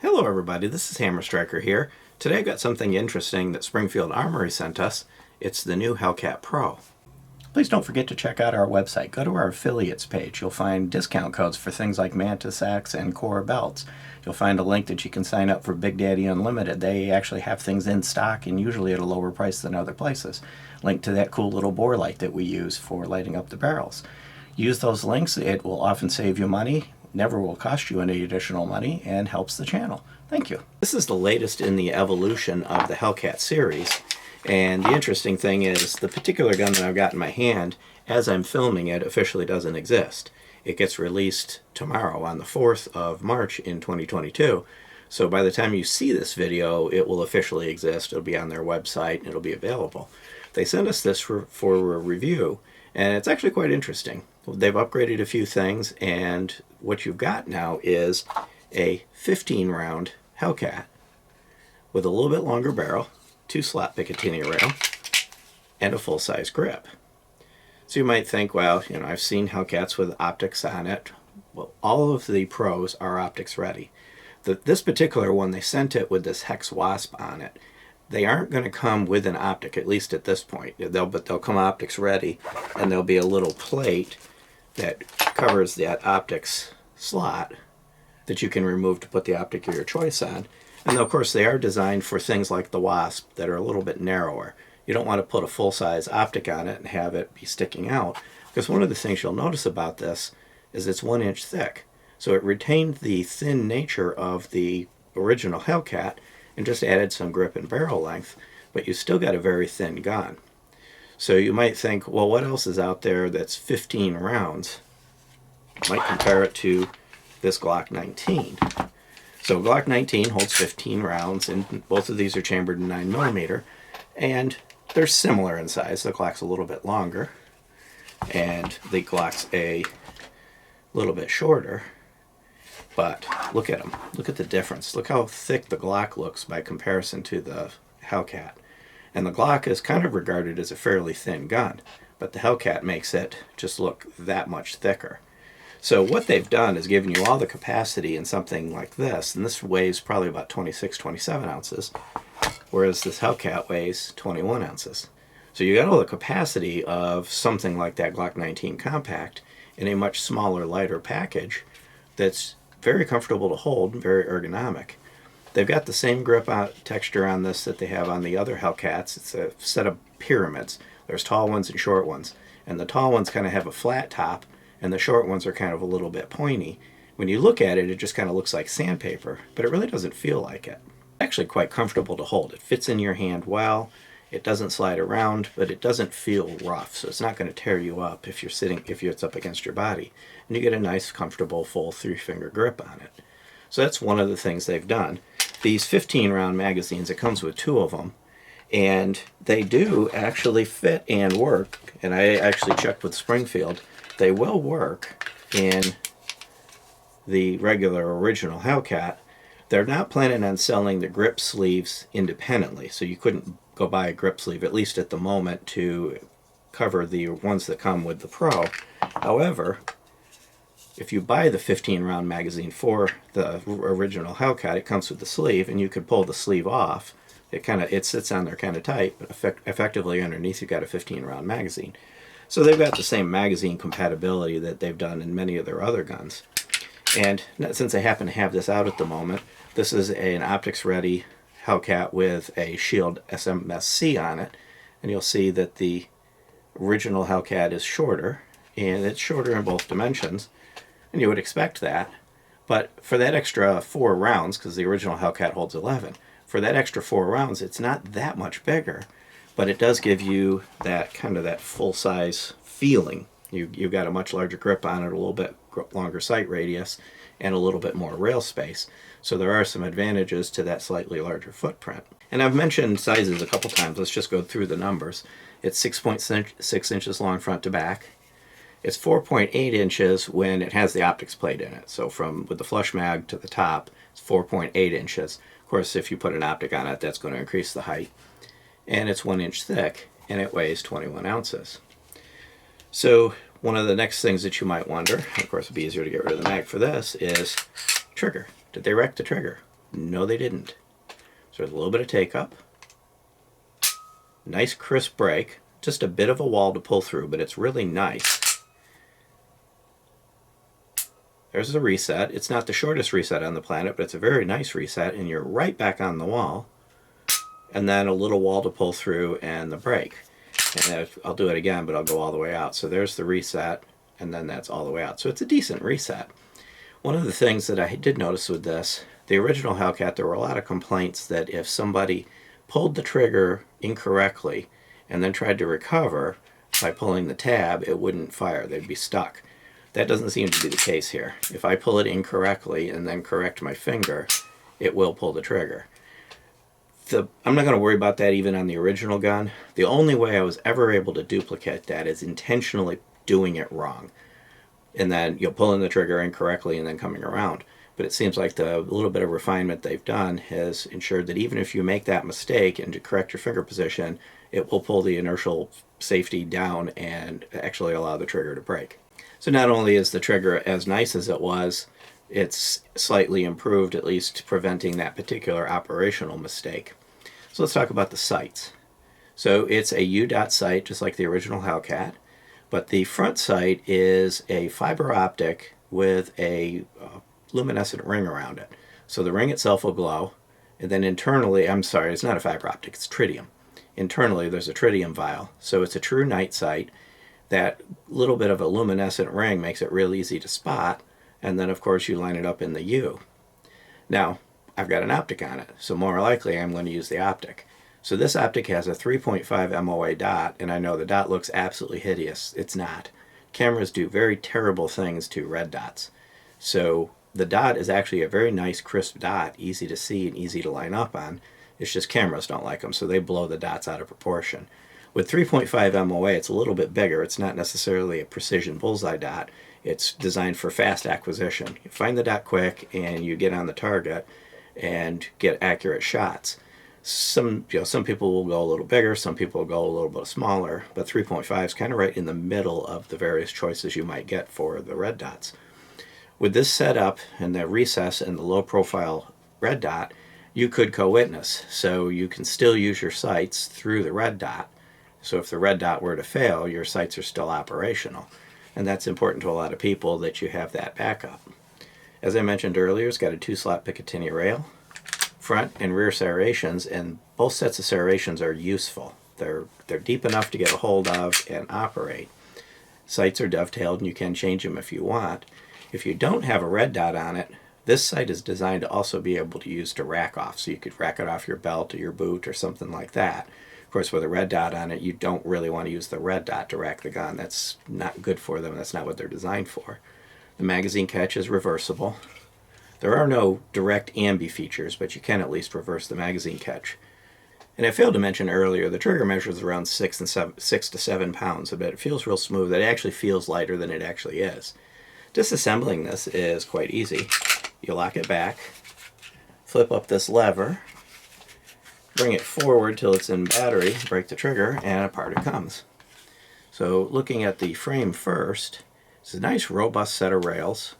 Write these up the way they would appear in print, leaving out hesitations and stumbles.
Hello everybody, this is Hammer Striker here. Today I got something interesting that Springfield Armory sent us. It's the new Hellcat Pro. Please don't forget to check out our website. Go to our affiliates page. You'll find discount codes for things like Manta sacks and Core belts. You'll find a link that you can sign up for Big Daddy Unlimited. They actually have things in stock and usually at a lower price than other places. Link to that cool little bore light that we use for lighting up the barrels. Use those links. It will often save you money, never will cost you any additional money, and helps the channel. Thank you. This is the latest in the evolution of the Hellcat series, and the interesting thing is the particular gun that I've got in my hand, as I'm filming it, officially doesn't exist. It gets released tomorrow on the 4th of March in 2022. So by the time you see this video, it will officially exist. It'll be on their website and it'll be available. They sent us this for a review, and it's actually quite interesting. They've upgraded a few things, and what you've got now is a 15-round Hellcat with a little bit longer barrel, 2-slot Picatinny rail, and a full-size grip. So you might think, well, you know, I've seen Hellcats with optics on it. Well, all of the pros are optics ready. This particular one, they sent it with this hex wasp on it. They aren't going to come with an optic, at least at this point. But they'll come optics ready, and there'll be a little plate that covers that optics slot that you can remove to put the optic of your choice on. And of course they are designed for things like the Wasp that are a little bit narrower. You don't want to put a full-size optic on it and have it be sticking out, because one of the things you'll notice about this is it's 1 inch thick. So it retained the thin nature of the original Hellcat and just added some grip and barrel length, but you still got a very thin gun. So you might think, well, what else is out there that's 15 rounds? You might compare it to this Glock 19. So Glock 19 holds 15 rounds, and both of these are chambered in 9mm, and they're similar in size. The Glock's a little bit longer, and the Glock's a little bit shorter. But look at them. Look at the difference. Look how thick the Glock looks by comparison to the Hellcat. And the Glock is kind of regarded as a fairly thin gun, but the Hellcat makes it just look that much thicker. So what they've done is given you all the capacity in something like this, and this weighs probably about 26, 27 ounces, whereas this Hellcat weighs 21 ounces. So you got all the capacity of something like that Glock 19 Compact in a much smaller, lighter package that's very comfortable to hold and very ergonomic. They've got the same grip texture on this that they have on the other Hellcats. It's a set of pyramids. There's tall ones and short ones. And the tall ones kind of have a flat top, and the short ones are kind of a little bit pointy. When you look at it, it just kind of looks like sandpaper, but it really doesn't feel like it. It's actually quite comfortable to hold. It fits in your hand well. It doesn't slide around, but it doesn't feel rough, so it's not going to tear you up if it's up against your body. And you get a nice, comfortable, full 3-finger grip on it. So that's one of the things they've done. These 15-round magazines, it comes with 2 of them, and they do actually fit and work. And I actually checked with Springfield. They will work in the regular original Hellcat. They're not planning on selling the grip sleeves independently, so you couldn't go buy a grip sleeve, at least at the moment, to cover the ones that come with the Pro. However, if you buy the 15-round magazine for the original Hellcat, it comes with the sleeve, and you can pull the sleeve off. It sits on there kind of tight, but effectively underneath you've got a 15-round magazine. So they've got the same magazine compatibility that they've done in many of their other guns. And since I happen to have this out at the moment, this is an optics-ready Hellcat with a Shield SMSC on it, and you'll see that the original Hellcat is shorter, and it's shorter in both dimensions. And you would expect that, but for that extra 4 rounds, because the original Hellcat holds 11, for that extra 4 rounds, it's not that much bigger, but it does give you that kind of that full-size feeling. You've got a much larger grip on it, a little bit longer sight radius, and a little bit more rail space. So there are some advantages to that slightly larger footprint. And I've mentioned sizes a couple times. Let's just go through the numbers. It's 6.6 inches long front to back. It's 4.8 inches when it has the optics plate in it. So with the flush mag to the top, it's 4.8 inches. Of course, if you put an optic on it, that's going to increase the height. And it's 1 inch thick, and it weighs 21 ounces. So one of the next things that you might wonder, of course it'd be easier to get rid of the mag for this, is trigger. Did they wreck the trigger? No, they didn't. So there's a little bit of take up. Nice crisp break. Just a bit of a wall to pull through, but it's really nice. There's the reset. It's not the shortest reset on the planet, but it's a very nice reset, and you're right back on the wall. And then a little wall to pull through and the break. And I'll do it again, but I'll go all the way out. So there's the reset, and then that's all the way out. So it's a decent reset. One of the things that I did notice with this, the original Hellcat, there were a lot of complaints that if somebody pulled the trigger incorrectly and then tried to recover by pulling the tab, it wouldn't fire. They'd be stuck. That doesn't seem to be the case here. If I pull it incorrectly and then correct my finger, it will pull the trigger. I'm not going to worry about that even on the original gun. The only way I was ever able to duplicate that is intentionally doing it wrong. And then you're pulling the trigger incorrectly and then coming around. But it seems like the little bit of refinement they've done has ensured that even if you make that mistake and to correct your finger position, it will pull the inertial safety down and actually allow the trigger to break. So not only is the trigger as nice as it was, it's slightly improved, at least preventing that particular operational mistake. So let's talk about the sights. So it's a U-dot sight, just like the original Hellcat, but the front sight is a fiber optic with a luminescent ring around it. So the ring itself will glow, and then internally, I'm sorry, it's not a fiber optic, it's tritium. Internally, there's a tritium vial, so it's a true night sight. That little bit of a luminescent ring makes it real easy to spot, and then of course you line it up in the U. Now, I've got an optic on it, so more likely I'm going to use the optic. So this optic has a 3.5 MOA dot, and I know the dot looks absolutely hideous. It's not. Cameras do very terrible things to red dots. So the dot is actually a very nice crisp dot, easy to see and easy to line up on. It's just cameras don't like them, so they blow the dots out of proportion. With 3.5 MOA, it's a little bit bigger. It's not necessarily a precision bullseye dot. It's designed for fast acquisition. You find the dot quick and you get on the target and get accurate shots. Some people will go a little bigger, some people will go a little bit smaller, but 3.5 is kind of right in the middle of the various choices you might get for the red dots. With this setup and the recess and the low profile red dot, you could co-witness. So you can still use your sights through the red dot. So if the red dot were to fail, your sights are still operational. And that's important to a lot of people that you have that backup. As I mentioned earlier, it's got a 2-slot Picatinny rail, front and rear serrations, and both sets of serrations are useful. They're deep enough to get a hold of and operate. Sights are dovetailed and you can change them if you want. If you don't have a red dot on it, this sight is designed to also be able to use to rack off. So you could rack it off your belt or your boot or something like that. Of course, with a red dot on it, you don't really want to use the red dot to rack the gun. That's not good for them. That's not what they're designed for. The magazine catch is reversible. There are no direct ambi features, but you can at least reverse the magazine catch. And I failed to mention earlier, the trigger measures around 6 to 7 pounds, but it feels real smooth. It actually feels lighter than it actually is. Disassembling this is quite easy. You lock it back, flip up this lever, bring it forward till it's in battery, break the trigger, and apart it comes. So looking at the frame first, it's a nice robust set of rails.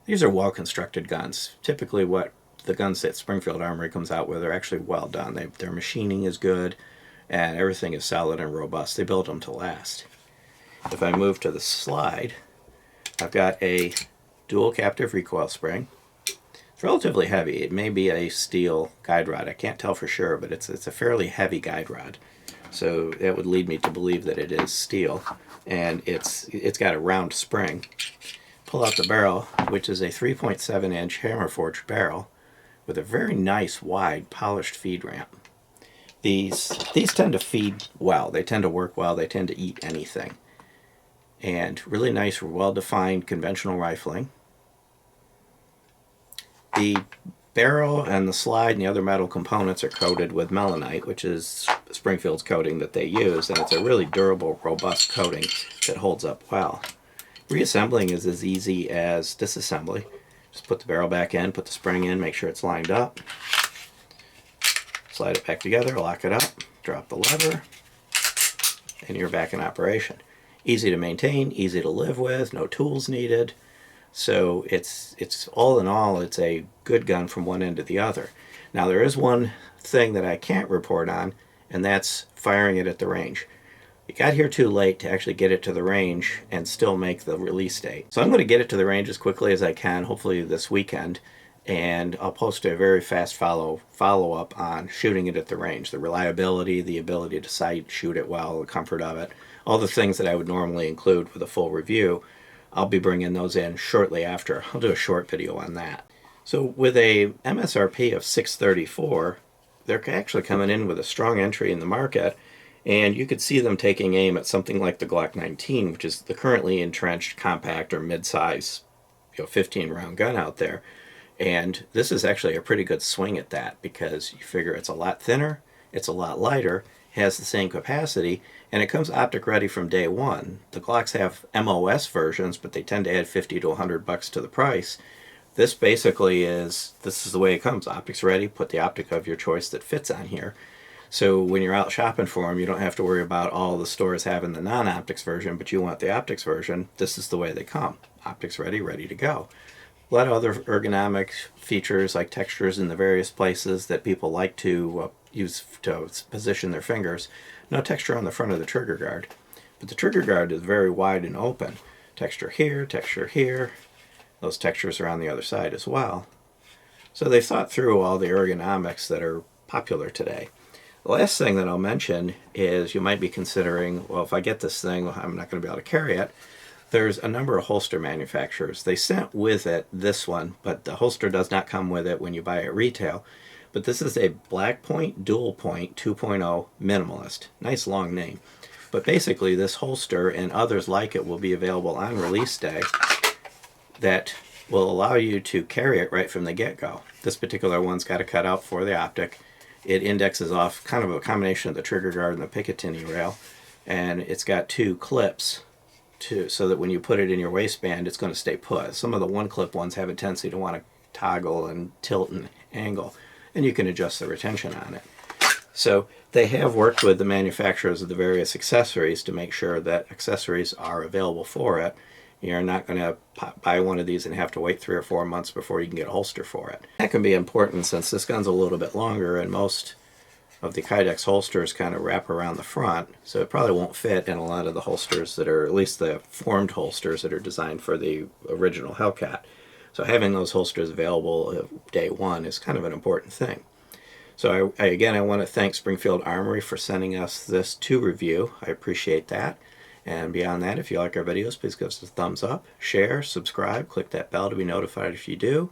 These are well-constructed guns. Typically what the guns that Springfield Armory comes out with are actually well done. Their machining is good, and everything is solid and robust. They built them to last. If I move to the slide, I've got a dual captive recoil spring. It's relatively heavy. It may be a steel guide rod. I can't tell for sure, but it's a fairly heavy guide rod. So that would lead me to believe that it is steel. And it's got a round spring. Pull out the barrel, which is a 3.7-inch hammer forged barrel with a very nice wide polished feed ramp. These tend to feed well. They tend to work well. They tend to eat anything. And really nice, well-defined conventional rifling. The barrel and the slide and the other metal components are coated with melanite, which is Springfield's coating that they use, and it's a really durable, robust coating that holds up well. Reassembling is as easy as disassembly. Just put the barrel back in, put the spring in, make sure it's lined up, slide it back together, lock it up, drop the lever, and you're back in operation. Easy to maintain, easy to live with, no tools needed. So it's all in all, it's a good gun from one end to the other. Now there is one thing that I can't report on, and that's firing it at the range. You got here too late to actually get it to the range and still make the release date. So I'm going to get it to the range as quickly as I can, hopefully this weekend, and I'll post a very fast follow-up on shooting it at the range. The reliability, the ability to sight, shoot it well, the comfort of it, all the things that I would normally include with a full review. I'll be bringing those in shortly after. I'll do a short video on that. So with a MSRP of $634, they're actually coming in with a strong entry in the market, and you could see them taking aim at something like the Glock 19, which is the currently entrenched compact or mid-size 15-round gun out there. And this is actually a pretty good swing at that, because you figure it's a lot thinner, it's a lot lighter, has the same capacity, and it comes optic ready from day one. The Glocks have MOS versions, but they tend to add 50 to 100 bucks to the price. This basically is the way it comes. Optics ready, put the optic of your choice that fits on here. So when you're out shopping for them, you don't have to worry about all the stores having the non-optics version, but you want the optics version. This is the way they come. Optics ready, ready to go. A lot of other ergonomic features like textures in the various places that people like to use to position their fingers. No texture on the front of the trigger guard, but the trigger guard is very wide and open. Texture here, texture here. Those textures are on the other side as well. So they thought through all the ergonomics that are popular today. The last thing that I'll mention is you might be considering, well, if I get this thing, I'm not going to be able to carry it. There's a number of holster manufacturers. They sent with it this one, but the holster does not come with it when you buy it retail. But this is a Black Point Dual Point 2.0 Minimalist. Nice long name. But basically this holster and others like it will be available on release day that will allow you to carry it right from the get-go. This particular one's got a cutout for the optic. It indexes off kind of a combination of the trigger guard and the Picatinny rail, and it's got two clips so that when you put it in your waistband it's going to stay put. Some of the one-clip ones have a tendency to want to toggle and tilt and angle, and you can adjust the retention on it. So they have worked with the manufacturers of the various accessories to make sure that accessories are available for it. You're not going to buy one of these and have to wait 3 or 4 months before you can get a holster for it. That can be important since this gun's a little bit longer and most of the Kydex holsters kind of wrap around the front, so it probably won't fit in a lot of the holsters that are, at least the formed holsters that are designed for the original Hellcat. So having those holsters available day one is kind of an important thing. So I want to thank Springfield Armory for sending us this to review. I appreciate that. And beyond that, if you like our videos, please give us a thumbs up, share, subscribe, click that bell to be notified if you do.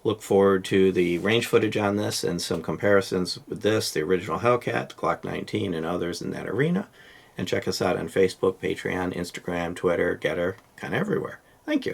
Look forward to the range footage on this and some comparisons with this, the original Hellcat, the Glock 19, and others in that arena. And check us out on Facebook, Patreon, Instagram, Twitter, Getter, kind of everywhere. Thank you.